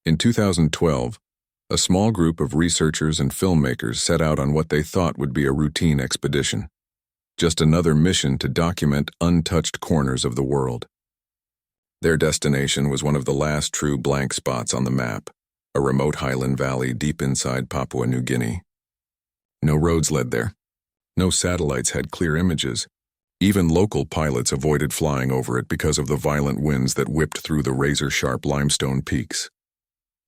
In 2012, a small group of researchers and filmmakers set out on what they thought would be a routine expedition. Just another mission to document untouched corners of the world. Their destination was one of the last true blank spots on the map, a remote highland valley deep inside Papua New Guinea. No roads led there. No satellites had clear images. Even local pilots avoided flying over it because of the violent winds that whipped through the razor-sharp limestone peaks.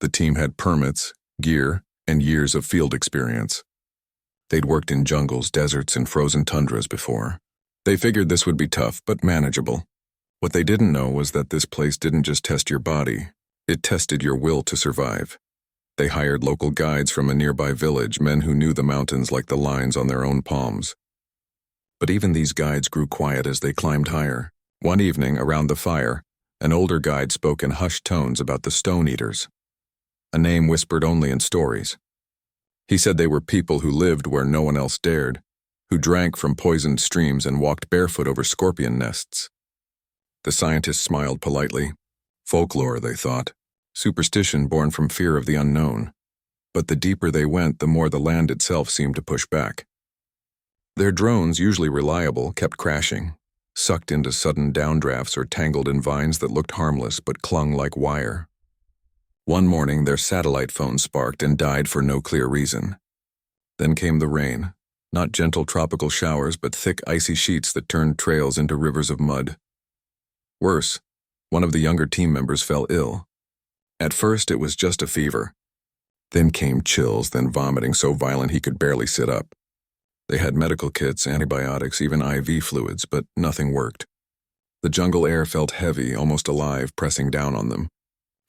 The team had permits, gear, and years of field experience. They'd worked in jungles, deserts, and frozen tundras before. They figured this would be tough, but manageable. What they didn't know was that this place didn't just test your body, it tested your will to survive. They hired local guides from a nearby village, men who knew the mountains like the lines on their own palms. But even these guides grew quiet as they climbed higher. One evening, around the fire, an older guide spoke in hushed tones about the Stone Eaters, a name whispered only in stories. He said they were people who lived where no one else dared, who drank from poisoned streams and walked barefoot over scorpion nests. The scientists smiled politely. Folklore, they thought. Superstition born from fear of the unknown. But the deeper they went, the more the land itself seemed to push back. Their drones, usually reliable, kept crashing, sucked into sudden downdrafts or tangled in vines that looked harmless but clung like wire. One morning, their satellite phone sparked and died for no clear reason. Then came the rain, not gentle tropical showers, but thick icy sheets that turned trails into rivers of mud. Worse, one of the younger team members fell ill. At first, it was just a fever. Then came chills, then vomiting so violent he could barely sit up. They had medical kits, antibiotics, even IV fluids, but nothing worked. The jungle air felt heavy, almost alive, pressing down on them.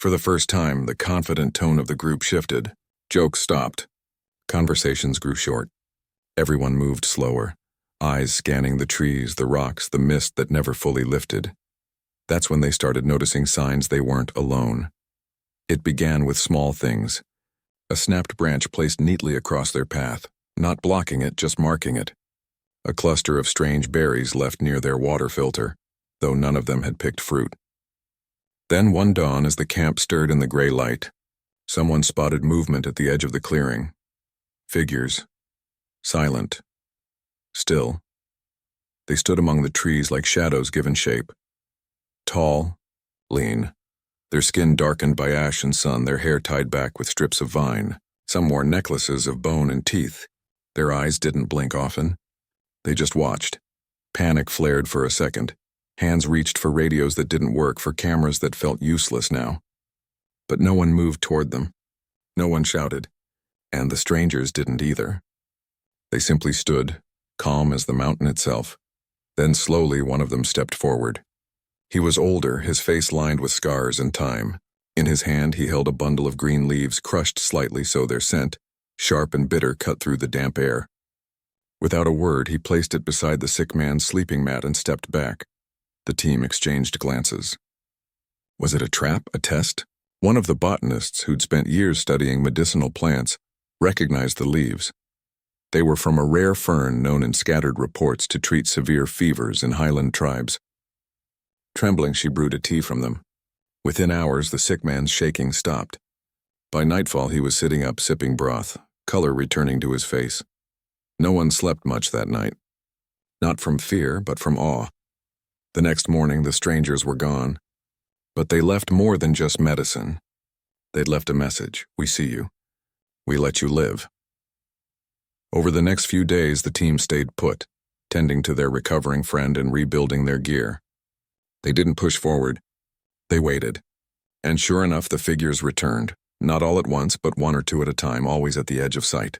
For the first time, the confident tone of the group shifted. Jokes stopped. Conversations grew short. Everyone moved slower, eyes scanning the trees, the rocks, the mist that never fully lifted. That's when they started noticing signs they weren't alone. It began with small things. A snapped branch placed neatly across their path, not blocking it, just marking it. A cluster of strange berries left near their water filter, though none of them had picked fruit. Then one dawn, as the camp stirred in the gray light, someone spotted movement at the edge of the clearing. Figures. Silent. Still. They stood among the trees like shadows given shape. Tall, lean, their skin darkened by ash and sun, their hair tied back with strips of vine. Some wore necklaces of bone and teeth. Their eyes didn't blink often. They just watched. Panic flared for a second. Hands reached for radios that didn't work, for cameras that felt useless now. But no one moved toward them. No one shouted. And the strangers didn't either. They simply stood, calm as the mountain itself. Then slowly one of them stepped forward. He was older, his face lined with scars and time. In his hand he held a bundle of green leaves, crushed slightly so their scent, sharp and bitter, cut through the damp air. Without a word, he placed it beside the sick man's sleeping mat and stepped back. The team exchanged glances. Was it a trap, a test? One of the botanists, who'd spent years studying medicinal plants, recognized the leaves. They were from a rare fern known in scattered reports to treat severe fevers in highland tribes. Trembling, she brewed a tea from them. Within hours, the sick man's shaking stopped. By nightfall, he was sitting up sipping broth, color returning to his face. No one slept much that night. Not from fear, but from awe. The next morning, the strangers were gone. But they left more than just medicine. They'd left a message. We see you. We let you live. Over the next few days, the team stayed put, tending to their recovering friend and rebuilding their gear. They didn't push forward. They waited. And sure enough, the figures returned. Not all at once, but one or two at a time, always at the edge of sight.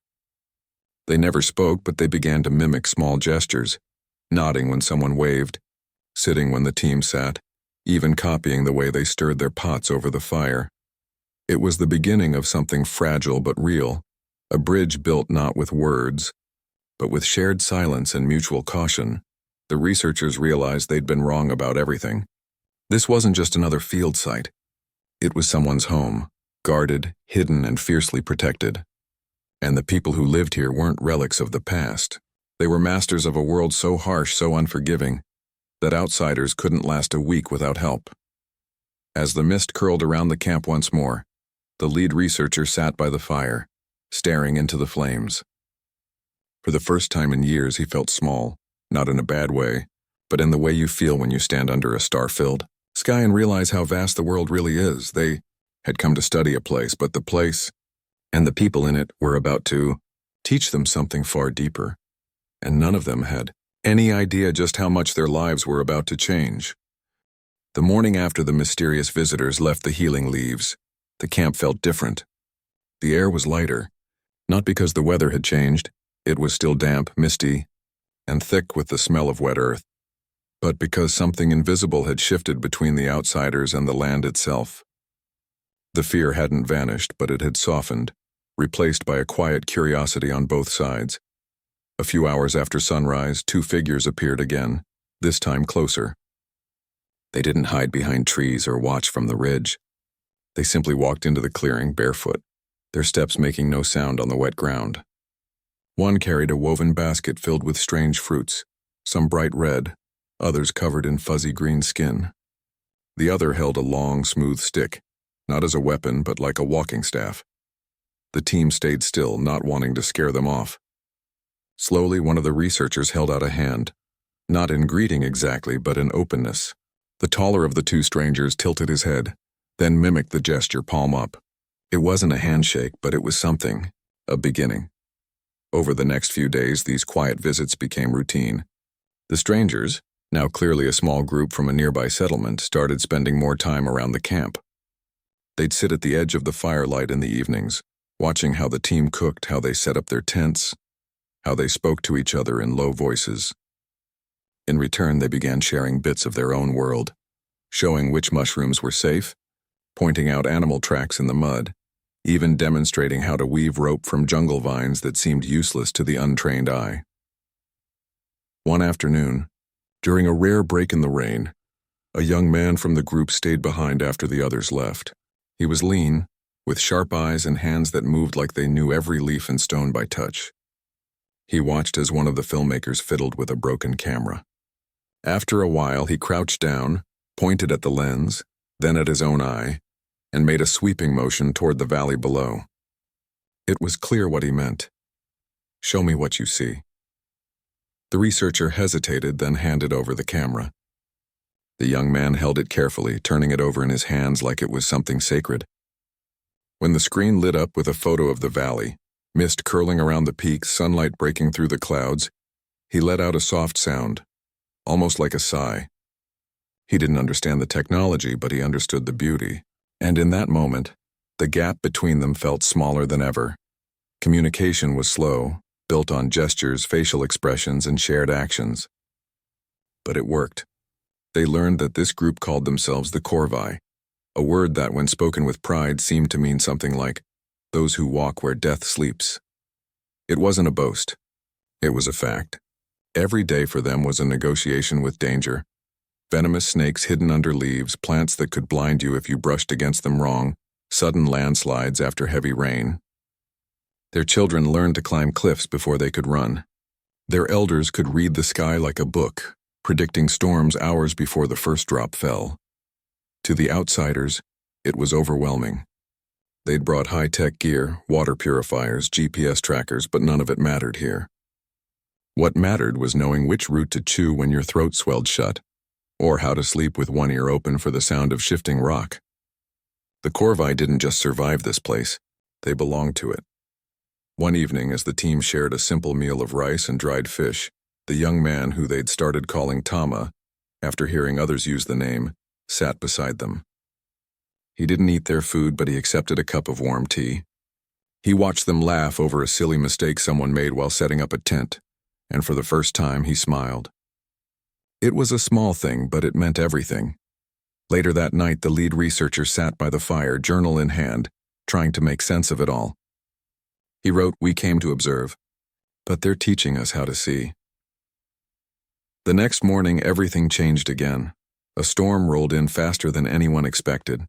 They never spoke, but they began to mimic small gestures, nodding when someone waved, sitting when the team sat, even copying the way they stirred their pots over the fire. It was the beginning of something fragile but real, a bridge built not with words, but with shared silence and mutual caution. The researchers realized they'd been wrong about everything. This wasn't just another field site. It was someone's home, guarded, hidden, and fiercely protected. And the people who lived here weren't relics of the past. They were masters of a world so harsh, so unforgiving, that outsiders couldn't last a week without help. As the mist curled around the camp once more, The lead researcher sat by the fire, staring into the flames. For the first time in years, he felt small, not in a bad way, but in the way you feel when you stand under a star-filled sky and realize how vast the world really is. They had come to study a place, but the place and the people in it were about to teach them something far deeper, and none of them had any idea just how much their lives were about to change. The morning after the mysterious visitors left the healing leaves, the camp felt different. The air was lighter, not because the weather had changed. It was still damp, misty, and thick with the smell of wet earth, but because something invisible had shifted between the outsiders and the land itself. The fear hadn't vanished, but it had softened, replaced by a quiet curiosity on both sides. A few hours after sunrise, two figures appeared again, this time closer. They didn't hide behind trees or watch from the ridge. They simply walked into the clearing barefoot, their steps making no sound on the wet ground. One carried a woven basket filled with strange fruits, some bright red, others covered in fuzzy green skin. The other held a long, smooth stick, not as a weapon but like a walking staff. The team stayed still, not wanting to scare them off. Slowly, one of the researchers held out a hand, not in greeting exactly, but in openness. The taller of the two strangers tilted his head, then mimicked the gesture, palm up. It wasn't a handshake, but it was something, a beginning. Over the next few days, these quiet visits became routine. The strangers, now clearly a small group from a nearby settlement, started spending more time around the camp. They'd sit at the edge of the firelight in the evenings, watching how the team cooked, how they set up their tents, how they spoke to each other in low voices. In return, they began sharing bits of their own world, showing which mushrooms were safe, pointing out animal tracks in the mud, even demonstrating how to weave rope from jungle vines that seemed useless to the untrained eye. One afternoon, during a rare break in the rain, a young man from the group stayed behind after the others left. He was lean, with sharp eyes and hands that moved like they knew every leaf and stone by touch. He watched as one of the filmmakers fiddled with a broken camera. After a while, he crouched down, pointed at the lens, then at his own eye, and made a sweeping motion toward the valley below. It was clear what he meant. "Show me what you see." The researcher hesitated, then handed over the camera. The young man held it carefully, turning it over in his hands like it was something sacred. When the screen lit up with a photo of the valley, mist curling around the peaks, sunlight breaking through the clouds, he let out a soft sound, almost like a sigh. He didn't understand the technology, but he understood the beauty. And in that moment, the gap between them felt smaller than ever. Communication was slow, built on gestures, facial expressions, and shared actions. But it worked. They learned that this group called themselves the Corvi, a word that, when spoken with pride, seemed to mean something like, "those who walk where death sleeps." It wasn't a boast. It was a fact. Every day for them was a negotiation with danger. Venomous snakes hidden under leaves, plants that could blind you if you brushed against them wrong, sudden landslides after heavy rain. Their children learned to climb cliffs before they could run. Their elders could read the sky like a book, predicting storms hours before the first drop fell. To the outsiders, it was overwhelming. They'd brought high-tech gear, water purifiers, GPS trackers, but none of it mattered here. What mattered was knowing which root to chew when your throat swelled shut, or how to sleep with one ear open for the sound of shifting rock. The Corvi didn't just survive this place, they belonged to it. One evening, as the team shared a simple meal of rice and dried fish, the young man who they'd started calling Tama, after hearing others use the name, sat beside them. He didn't eat their food, but he accepted a cup of warm tea. He watched them laugh over a silly mistake someone made while setting up a tent, and for the first time he smiled. It was a small thing, but it meant everything. Later that night, the lead researcher sat by the fire, journal in hand, trying to make sense of it all. He wrote, "We came to observe, but they're teaching us how to see." The next morning, everything changed again. A storm rolled in faster than anyone expected.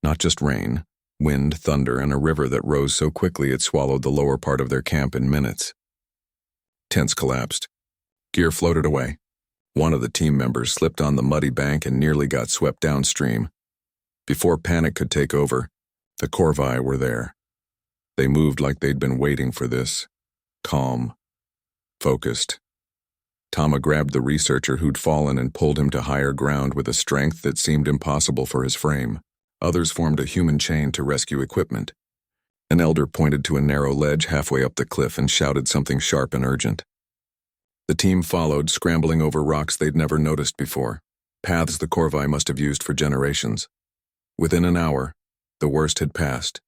Not just rain, wind, thunder, and a river that rose so quickly it swallowed the lower part of their camp in minutes. Tents collapsed. Gear floated away. One of the team members slipped on the muddy bank and nearly got swept downstream. Before panic could take over, The Corvi were there. They moved like they'd been waiting for this. Calm. Focused. Tama grabbed the researcher who'd fallen and pulled him to higher ground with a strength that seemed impossible for his frame. Others formed a human chain to rescue equipment. An elder pointed to a narrow ledge halfway up the cliff and shouted something sharp and urgent. The team followed, scrambling over rocks they'd never noticed before, paths the Corvi must have used for generations. Within an hour, the worst had passed.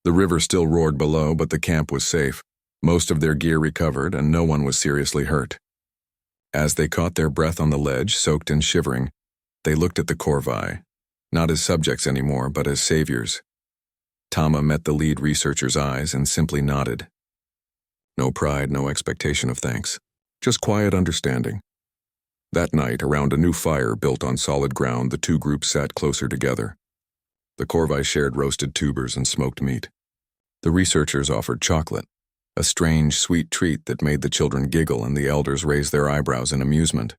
The river still roared below, but the camp was safe. Most of their gear recovered, and no one was seriously hurt. As they caught their breath on the ledge, soaked and shivering, they looked at the Corvi, not as subjects anymore, but as saviors. Tama met the lead researcher's eyes and simply nodded. No pride, no expectation of thanks, just quiet understanding. That night, around a new fire built on solid ground, the two groups sat closer together. The Corvi shared roasted tubers and smoked meat. The researchers offered chocolate, a strange, sweet treat that made the children giggle and the elders raise their eyebrows in amusement.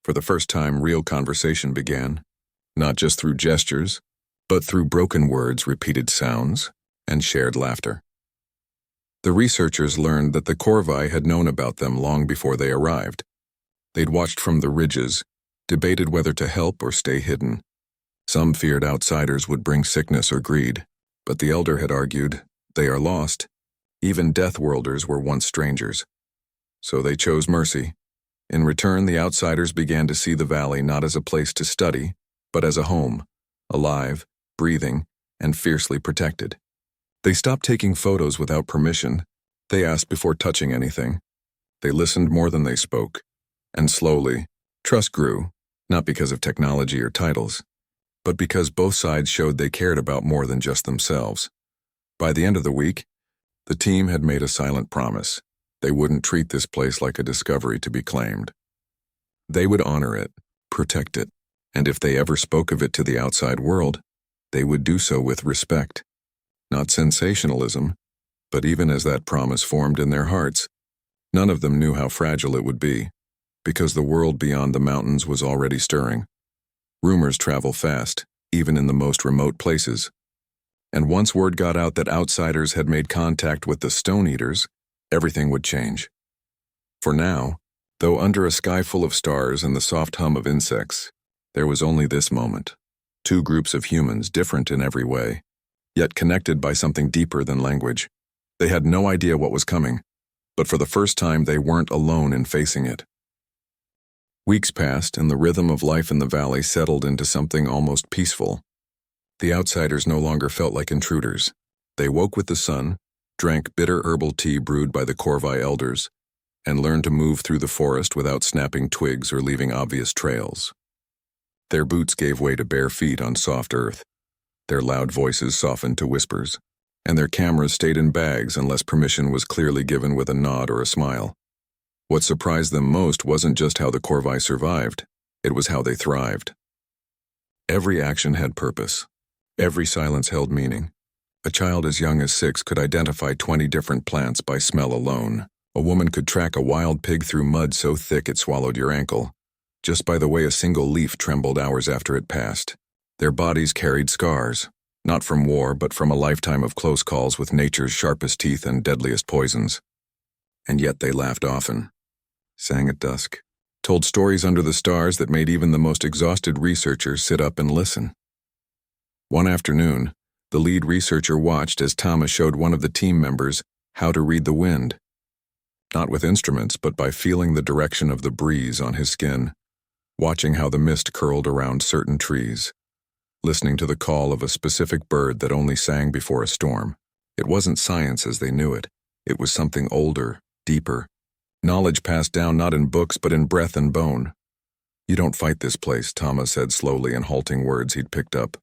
For the first time, real conversation began, not just through gestures, but through broken words, repeated sounds, and shared laughter. The researchers learned that the Corvi had known about them long before they arrived. They'd watched from the ridges, debated whether to help or stay hidden. Some feared outsiders would bring sickness or greed, but the elder had argued, they are lost. Even Deathworlders were once strangers. So they chose mercy. In return, the outsiders began to see the valley not as a place to study, but as a home, alive, breathing, and fiercely protected. They stopped taking photos without permission. They asked before touching anything. They listened more than they spoke. And slowly, trust grew, not because of technology or titles, but because both sides showed they cared about more than just themselves. By the end of the week, the team had made a silent promise. They wouldn't treat this place like a discovery to be claimed. They would honor it, protect it, and if they ever spoke of it to the outside world, they would do so with respect. Not sensationalism, but even as that promise formed in their hearts, none of them knew how fragile it would be, because the world beyond the mountains was already stirring. Rumors travel fast, even in the most remote places. And once word got out that outsiders had made contact with the Stone Eaters, everything would change. For now, though under a sky full of stars and the soft hum of insects, there was only this moment. Two groups of humans, different in every way, yet connected by something deeper than language. They had no idea what was coming, but for the first time they weren't alone in facing it. Weeks passed, and the rhythm of life in the valley settled into something almost peaceful. The outsiders no longer felt like intruders. They woke with the sun, drank bitter herbal tea brewed by the Corvi elders, and learned to move through the forest without snapping twigs or leaving obvious trails. Their boots gave way to bare feet on soft earth. Their loud voices softened to whispers, and their cameras stayed in bags unless permission was clearly given with a nod or a smile. What surprised them most wasn't just how the Corvi survived, it was how they thrived. Every action had purpose. Every silence held meaning. A child as young as 6 could identify 20 different plants by smell alone. A woman could track a wild pig through mud so thick it swallowed your ankle, just by the way a single leaf trembled hours after it passed. Their bodies carried scars, not from war but from a lifetime of close calls with nature's sharpest teeth and deadliest poisons. And yet they laughed often, sang at dusk, told stories under the stars that made even the most exhausted researchers sit up and listen. One afternoon, the lead researcher watched as Tama showed one of the team members how to read the wind. Not with instruments, but by feeling the direction of the breeze on his skin, watching how the mist curled around certain trees, listening to the call of a specific bird that only sang before a storm. It wasn't science as they knew it. It was something older, deeper. Knowledge passed down not in books but in breath and bone. You don't fight this place, Tama said slowly in halting words he'd picked up,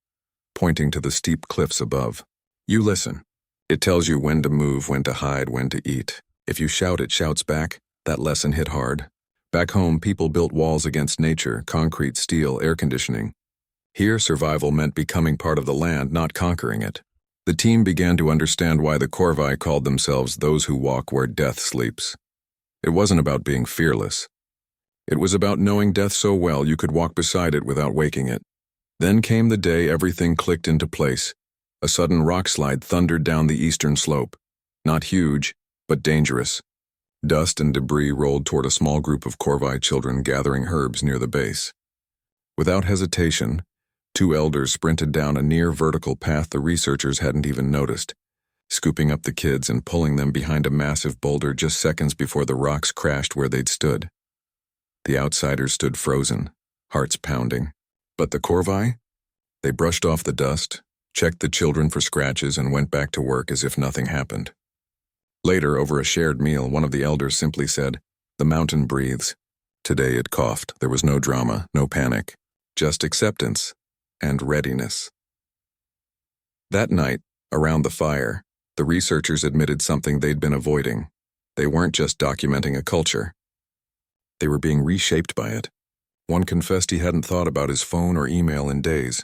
pointing to the steep cliffs above. You listen. It tells you when to move, when to hide, when to eat. If you shout, it shouts back. That lesson hit hard. Back home, people built walls against nature, concrete, steel, air conditioning. Here, survival meant becoming part of the land, not conquering it. The team began to understand why the Corvi called themselves those who walk where death sleeps. It wasn't about being fearless. It was about knowing death so well you could walk beside it without waking it. Then came the day everything clicked into place. A sudden rock slide thundered down the eastern slope. Not huge, but dangerous. Dust and debris rolled toward a small group of Corvi children gathering herbs near the base. Without hesitation, two elders sprinted down a near-vertical path the researchers hadn't even noticed, scooping up the kids and pulling them behind a massive boulder just seconds before the rocks crashed where they'd stood. The outsiders stood frozen, hearts pounding. But the Corvi? They brushed off the dust, checked the children for scratches, and went back to work as if nothing happened. Later, over a shared meal, one of the elders simply said, "The mountain breathes." Today it coughed. There was no drama, no panic, just acceptance and readiness. That night, around the fire, the researchers admitted something they'd been avoiding. They weren't just documenting a culture. They were being reshaped by it. One confessed he hadn't thought about his phone or email in days.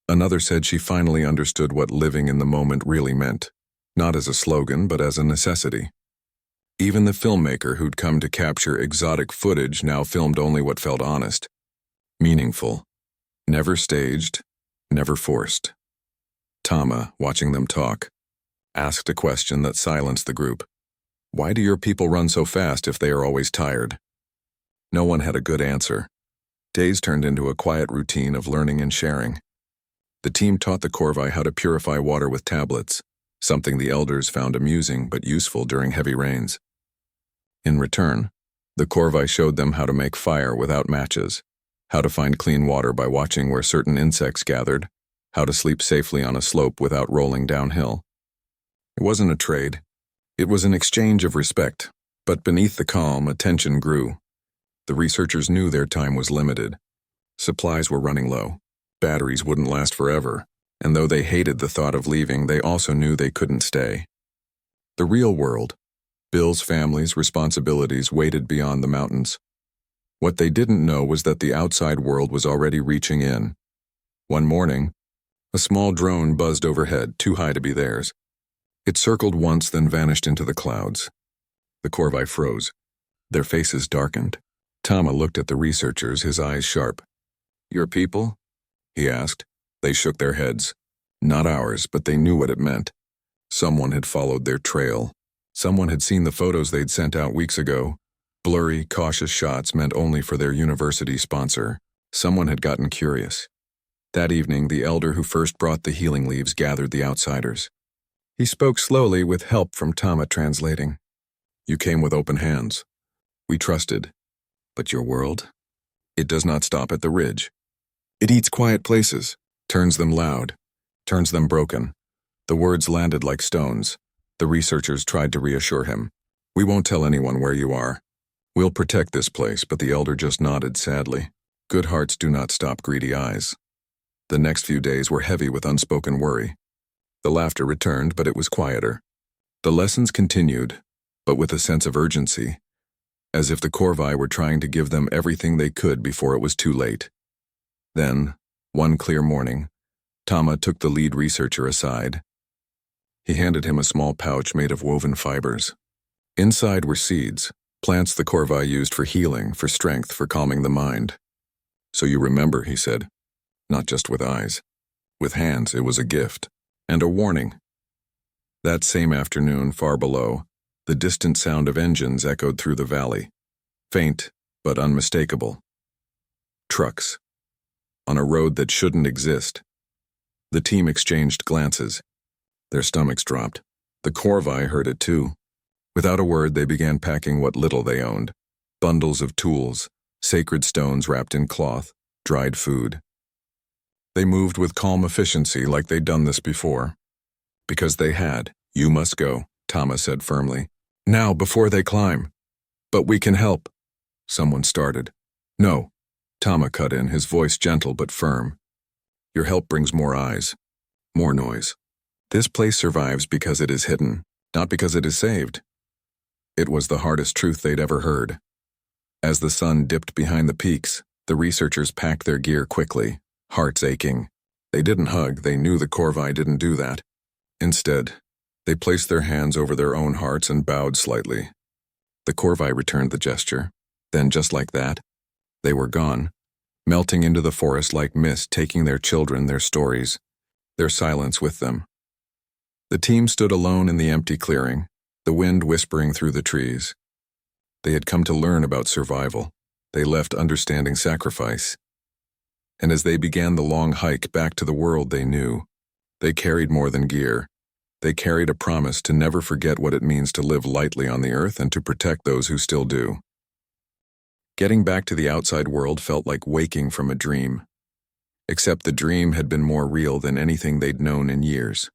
Another said she finally understood what living in the moment really meant, not as a slogan, but as a necessity. Even the filmmaker who'd come to capture exotic footage now filmed only what felt honest, meaningful, never staged, never forced. Tama, watching them talk, asked a question that silenced the group. "Why do your people run so fast if they are always tired?" No one had a good answer. Days turned into a quiet routine of learning and sharing. The team taught the Corvi how to purify water with tablets, something the elders found amusing but useful during heavy rains. In return, the Corvi showed them how to make fire without matches, how to find clean water by watching where certain insects gathered, how to sleep safely on a slope without rolling downhill. It wasn't a trade. It was an exchange of respect, but beneath the calm, a tension grew. The researchers knew their time was limited. Supplies were running low. Batteries wouldn't last forever, and though they hated the thought of leaving, they also knew they couldn't stay. The real world, Bill's family's responsibilities waited beyond the mountains. What they didn't know was that the outside world was already reaching in. One morning, a small drone buzzed overhead, too high to be theirs. It circled once, then vanished into the clouds. The Corvi froze. Their faces darkened. Tama looked at the researchers, his eyes sharp. "Your people?" he asked. They shook their heads. Not ours, but they knew what it meant. Someone had followed their trail. Someone had seen the photos they'd sent out weeks ago. Blurry, cautious shots meant only for their university sponsor. Someone had gotten curious. That evening, the elder who first brought the healing leaves gathered the outsiders. He spoke slowly with help from Tama translating. "You came with open hands. We trusted. But your world? It does not stop at the ridge. It eats quiet places, turns them loud, turns them broken." The words landed like stones. The researchers tried to reassure him. "We won't tell anyone where you are. We'll protect this place," but the elder just nodded sadly. Good hearts do not stop greedy eyes. The next few days were heavy with unspoken worry. The laughter returned, but it was quieter. The lessons continued, but with a sense of urgency, as if the Corvi were trying to give them everything they could before it was too late. Then, one clear morning, Tama took the lead researcher aside. He handed him a small pouch made of woven fibers. Inside were seeds, plants the Corvi used for healing, for strength, for calming the mind. "So you remember," he said, "not just with eyes. With hands, it was a gift, and a warning." That same afternoon, far below, the distant sound of engines echoed through the valley. Faint, but unmistakable. Trucks. On a road that shouldn't exist. The team exchanged glances. Their stomachs dropped. The Corvi heard it too. Without a word, they began packing what little they owned. Bundles of tools, sacred stones wrapped in cloth, dried food. They moved with calm efficiency like they'd done this before. Because they had. "You must go," Tama said firmly. "Now, before they climb." "But we can help," someone started. "No," Tama cut in, his voice gentle but firm. "Your help brings more eyes, more noise. This place survives because it is hidden, not because it is saved." It was the hardest truth they'd ever heard. As the sun dipped behind the peaks, the researchers packed their gear quickly, hearts aching. They didn't hug, they knew the Corvi didn't do that. Instead, they placed their hands over their own hearts and bowed slightly. The Corvi returned the gesture. Then, just like that, they were gone, melting into the forest like mist, taking their children, their stories, their silence with them. The team stood alone in the empty clearing, the wind whispering through the trees. They had come to learn about survival. They left understanding sacrifice. And as they began the long hike back to the world they knew, they carried more than gear. They carried a promise to never forget what it means to live lightly on the earth and to protect those who still do. Getting back to the outside world felt like waking from a dream. Except the dream had been more real than anything they'd known in years.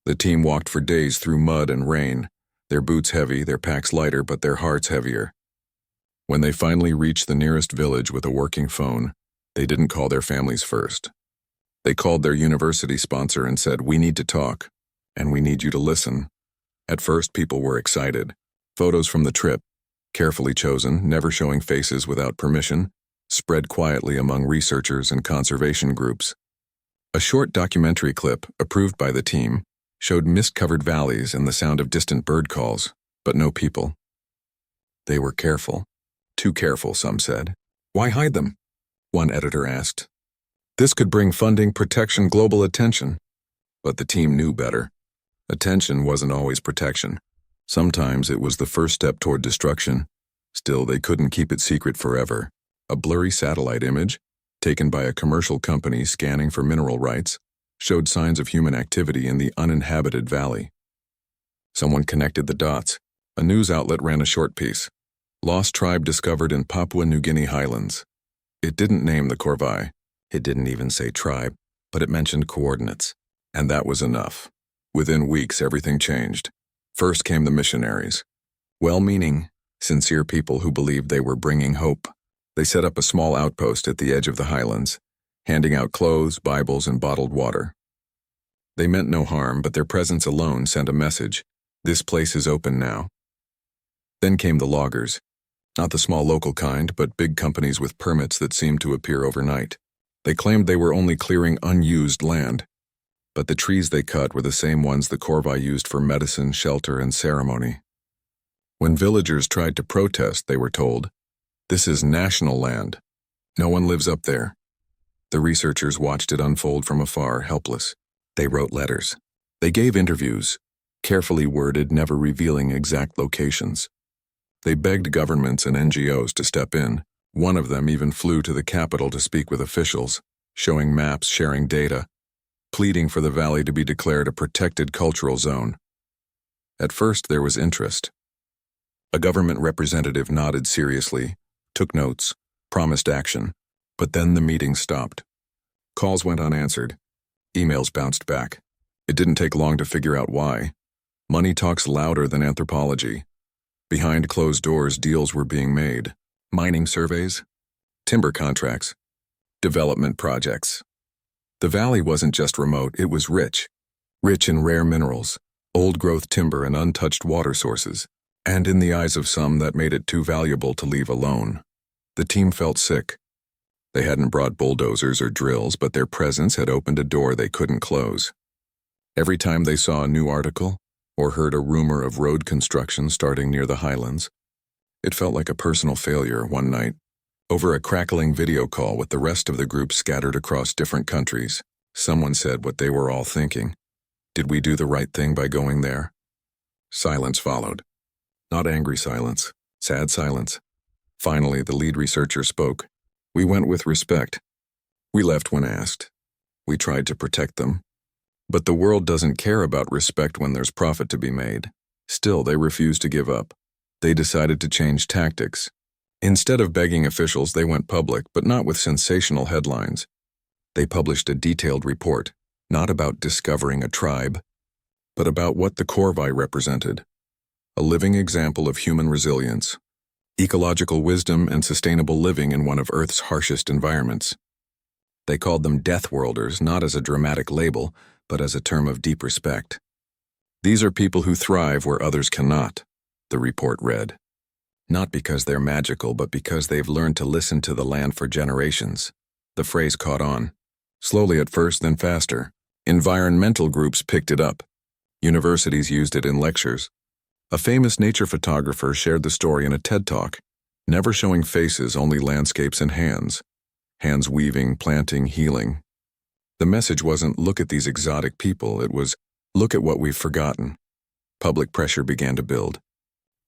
The team walked for days through mud and rain, their boots heavy, their packs lighter, but their hearts heavier. When they finally reached the nearest village with a working phone, they didn't call their families first. They called their university sponsor and said, "We need to talk, and we need you to listen." At first, people were excited. Photos from the trip, carefully chosen, never showing faces without permission, spread quietly among researchers and conservation groups. A short documentary clip, approved by the team, showed mist-covered valleys and the sound of distant bird calls, but no people. They were careful. Too careful, some said. "Why hide them?" one editor asked. "This could bring funding, protection, global attention." But the team knew better. Attention wasn't always protection. Sometimes it was the first step toward destruction. Still, they couldn't keep it secret forever. A blurry satellite image, taken by a commercial company scanning for mineral rights, showed signs of human activity in the uninhabited valley. Someone connected the dots. A news outlet ran a short piece. Lost tribe discovered in Papua New Guinea highlands. It didn't name the corvée. It didn't even say tribe, but it mentioned coordinates. And that was enough. Within weeks, everything changed. First came the missionaries. Well-meaning, sincere people who believed they were bringing hope. They set up a small outpost at the edge of the highlands, handing out clothes, Bibles, and bottled water. They meant no harm, but their presence alone sent a message. This place is open now. Then came the loggers. Not the small local kind, but big companies with permits that seemed to appear overnight. They claimed they were only clearing unused land. But the trees they cut were the same ones the corvée used for medicine, shelter, and ceremony. When villagers tried to protest, they were told, "This is national land. No one lives up there." The researchers watched it unfold from afar, helpless. They wrote letters. They gave interviews, carefully worded, never revealing exact locations. They begged governments and NGOs to step in. One of them even flew to the capital to speak with officials, showing maps, sharing data, pleading for the valley to be declared a protected cultural zone. At first, there was interest. A government representative nodded seriously, took notes, promised action, but then the meeting stopped. Calls went unanswered. Emails bounced back. It didn't take long to figure out why. Money talks louder than anthropology. Behind closed doors, deals were being made. Mining surveys, timber contracts, development projects. The valley wasn't just remote, it was rich. Rich in rare minerals, old-growth timber and untouched water sources. And in the eyes of some, that made it too valuable to leave alone. The team felt sick. They hadn't brought bulldozers or drills, but their presence had opened a door they couldn't close. Every time they saw a new article, or heard a rumor of road construction starting near the highlands, it felt like a personal failure. One night, over a crackling video call with the rest of the group scattered across different countries, someone said what they were all thinking. Did we do the right thing by going there? Silence followed. Not angry silence, sad silence. Finally, the lead researcher spoke. We went with respect. We left when asked. We tried to protect them. But the world doesn't care about respect when there's profit to be made. Still, they refused to give up. They decided to change tactics. Instead of begging officials, they went public, but not with sensational headlines. They published a detailed report, not about discovering a tribe, but about what the corvée represented. A living example of human resilience, ecological wisdom, and sustainable living in one of Earth's harshest environments. They called them Deathworlders, not as a dramatic label, but as a term of deep respect. These are people who thrive where others cannot, the report read. Not because they're magical, but because they've learned to listen to the land for generations. The phrase caught on. Slowly at first, then faster. Environmental groups picked it up. Universities used it in lectures. A famous nature photographer shared the story in a TED Talk, never showing faces, only landscapes and hands. Hands weaving, planting, healing. The message wasn't, "Look at these exotic people," it was, "Look at what we've forgotten." Public pressure began to build.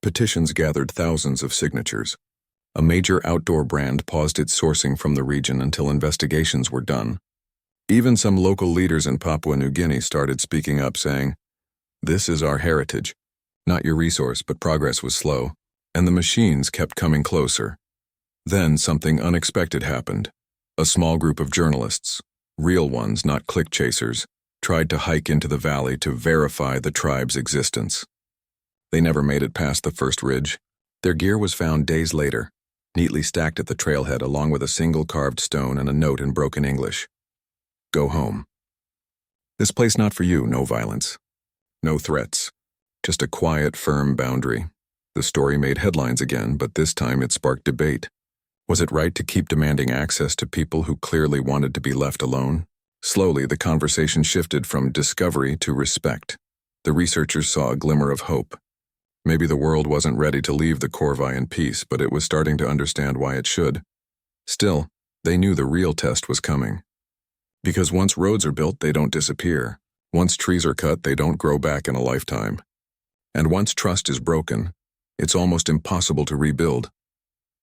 Petitions gathered thousands of signatures. A major outdoor brand paused its sourcing from the region until investigations were done. Even some local leaders in Papua New Guinea started speaking up, saying, "This is our heritage. Not your resource," but progress was slow, and the machines kept coming closer. Then something unexpected happened. A small group of journalists, real ones, not click chasers, tried to hike into the valley to verify the tribe's existence. They never made it past the first ridge. Their gear was found days later, neatly stacked at the trailhead along with a single carved stone and a note in broken English. "Go home. This place not for you, no violence. No threats. Just a quiet, firm boundary." The story made headlines again, but this time it sparked debate. Was it right to keep demanding access to people who clearly wanted to be left alone? Slowly, the conversation shifted from discovery to respect. The researchers saw a glimmer of hope. Maybe the world wasn't ready to leave the Corvi in peace, but it was starting to understand why it should. Still, they knew the real test was coming. Because once roads are built, they don't disappear. Once trees are cut, they don't grow back in a lifetime. And once trust is broken, it's almost impossible to rebuild.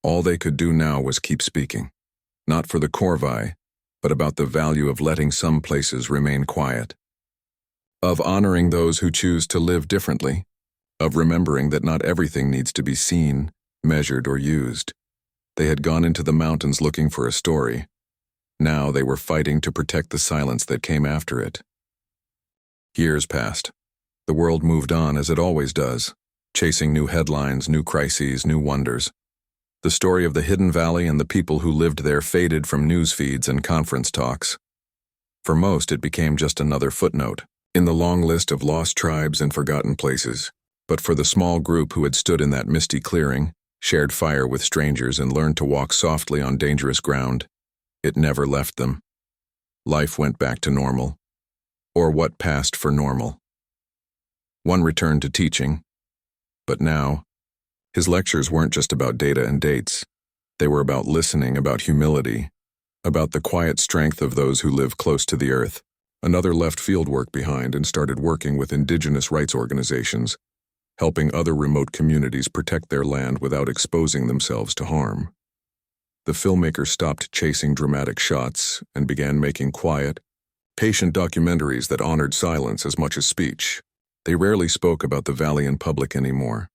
All they could do now was keep speaking. Not for the Corvi, but about the value of letting some places remain quiet. Of honoring those who choose to live differently. Of remembering that not everything needs to be seen, measured, or used. They had gone into the mountains looking for a story. Now they were fighting to protect the silence that came after it. Years passed. The world moved on as it always does, chasing new headlines, new crises, new wonders. The story of the hidden valley and the people who lived there faded from news feeds and conference talks. For most, it became just another footnote in the long list of lost tribes and forgotten places. But for the small group who had stood in that misty clearing, shared fire with strangers, and learned to walk softly on dangerous ground, it never left them. Life went back to normal, or what passed for normal. One returned to teaching, but now, his lectures weren't just about data and dates. They were about listening, about humility, about the quiet strength of those who live close to the earth. Another left field work behind and started working with indigenous rights organizations, helping other remote communities protect their land without exposing themselves to harm. The filmmaker stopped chasing dramatic shots and began making quiet, patient documentaries that honored silence as much as speech. They rarely spoke about the valley in public anymore.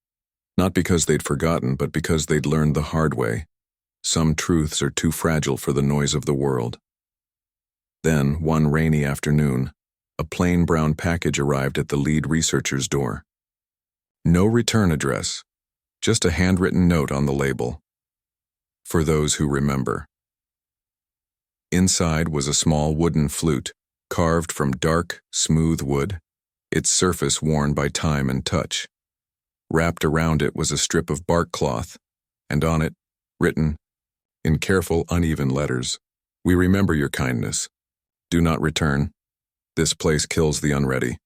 Not because they'd forgotten, but because they'd learned the hard way. Some truths are too fragile for the noise of the world. Then, one rainy afternoon, a plain brown package arrived at the lead researcher's door. No return address, just a handwritten note on the label. For those who remember. Inside was a small wooden flute, carved from dark, smooth wood, its surface worn by time and touch. Wrapped around it was a strip of bark cloth, and on it, written, in careful, uneven letters, "We remember your kindness. Do not return. This place kills the unready."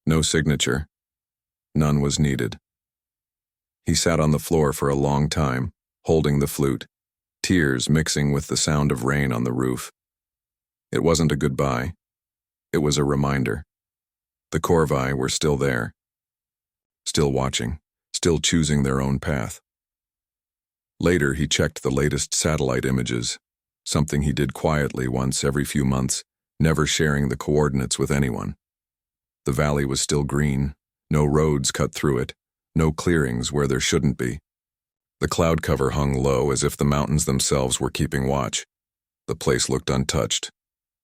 No signature. None was needed. He sat on the floor for a long time, holding the flute, tears mixing with the sound of rain on the roof. It wasn't a goodbye. It was a reminder. The Corvi were still there. Still watching, still choosing their own path. Later, he checked the latest satellite images, something he did quietly once every few months, never sharing the coordinates with anyone. The valley was still green, no roads cut through it, no clearings where there shouldn't be. The cloud cover hung low as if the mountains themselves were keeping watch. The place looked untouched,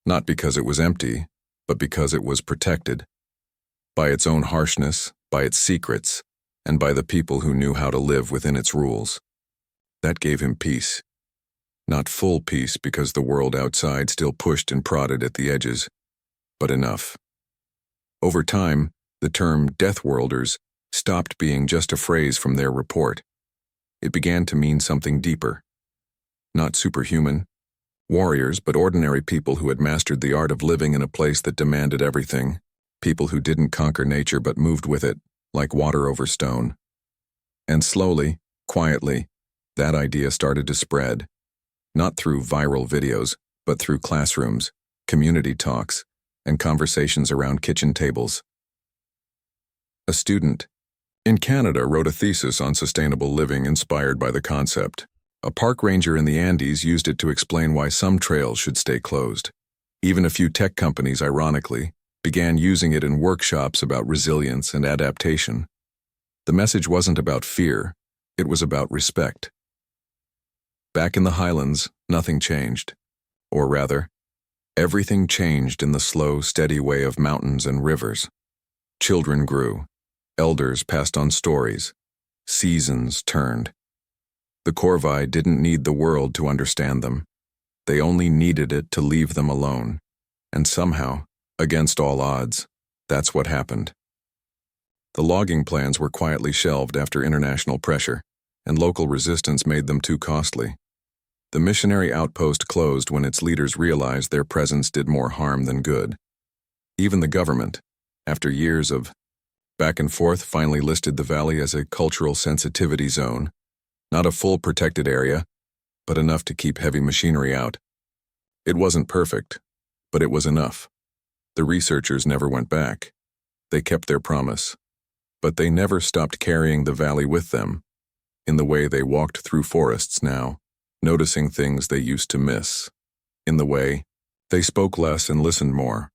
not because it was empty, but because it was protected. By its own harshness, by its secrets, and by the people who knew how to live within its rules. That gave him peace. Not full peace because the world outside still pushed and prodded at the edges, but enough. Over time, the term Deathworlders stopped being just a phrase from their report. It began to mean something deeper. Not superhuman, warriors, but ordinary people who had mastered the art of living in a place that demanded everything. People who didn't conquer nature but moved with it, like water over stone. And slowly, quietly, that idea started to spread. Not through viral videos, but through classrooms, community talks, and conversations around kitchen tables. A student in Canada wrote a thesis on sustainable living inspired by the concept. A park ranger in the Andes used it to explain why some trails should stay closed. Even a few tech companies, ironically, began using it in workshops about resilience and adaptation. The message wasn't about fear, it was about respect. Back in the highlands, nothing changed. Or rather, everything changed in the slow, steady way of mountains and rivers. Children grew. Elders passed on stories. Seasons turned. The Corvi didn't need the world to understand them. They only needed it to leave them alone. And somehow, against all odds, that's what happened. The logging plans were quietly shelved after international pressure, and local resistance made them too costly. The missionary outpost closed when its leaders realized their presence did more harm than good. Even the government, after years of back and forth, finally listed the valley as a cultural sensitivity zone, not a full protected area, but enough to keep heavy machinery out. It wasn't perfect, but it was enough. The researchers never went back. They kept their promise. But they never stopped carrying the valley with them, in the way they walked through forests now, noticing things they used to miss. In the way they spoke less and listened more.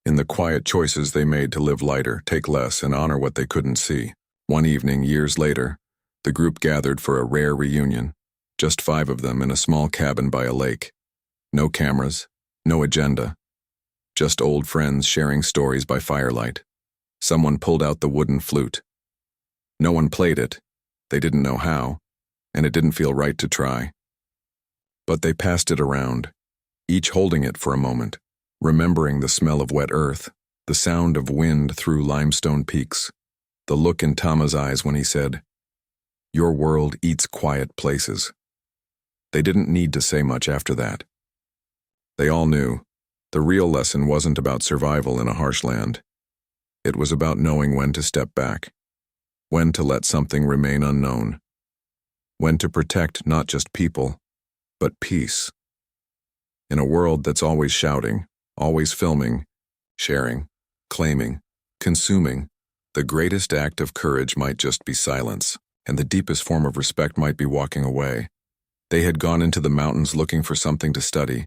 In the quiet choices they made to live lighter, take less, and honor what they couldn't see. One evening, years later, the group gathered for a rare reunion, just 5 of them in a small cabin by a lake. No cameras, no agenda, just old friends sharing stories by firelight. Someone pulled out the wooden flute. No one played it, they didn't know how, and it didn't feel right to try. But they passed it around, each holding it for a moment, remembering the smell of wet earth, the sound of wind through limestone peaks, the look in Tama's eyes when he said, "Your world eats quiet places." They didn't need to say much after that. They all knew the real lesson wasn't about survival in a harsh land. It was about knowing when to step back, when to let something remain unknown, when to protect not just people, but peace. In a world that's always shouting, always filming, sharing, claiming, consuming, the greatest act of courage might just be silence, and the deepest form of respect might be walking away. They had gone into the mountains looking for something to study.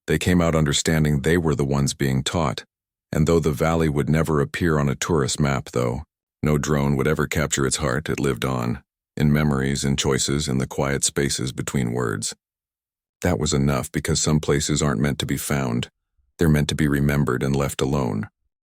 They came out understanding they were the ones being taught. And though the valley would never appear on a tourist map, though, no drone would ever capture its heart, it lived on, in memories and choices in the quiet spaces between words. That was enough, because some places aren't meant to be found. They're meant to be remembered and left alone.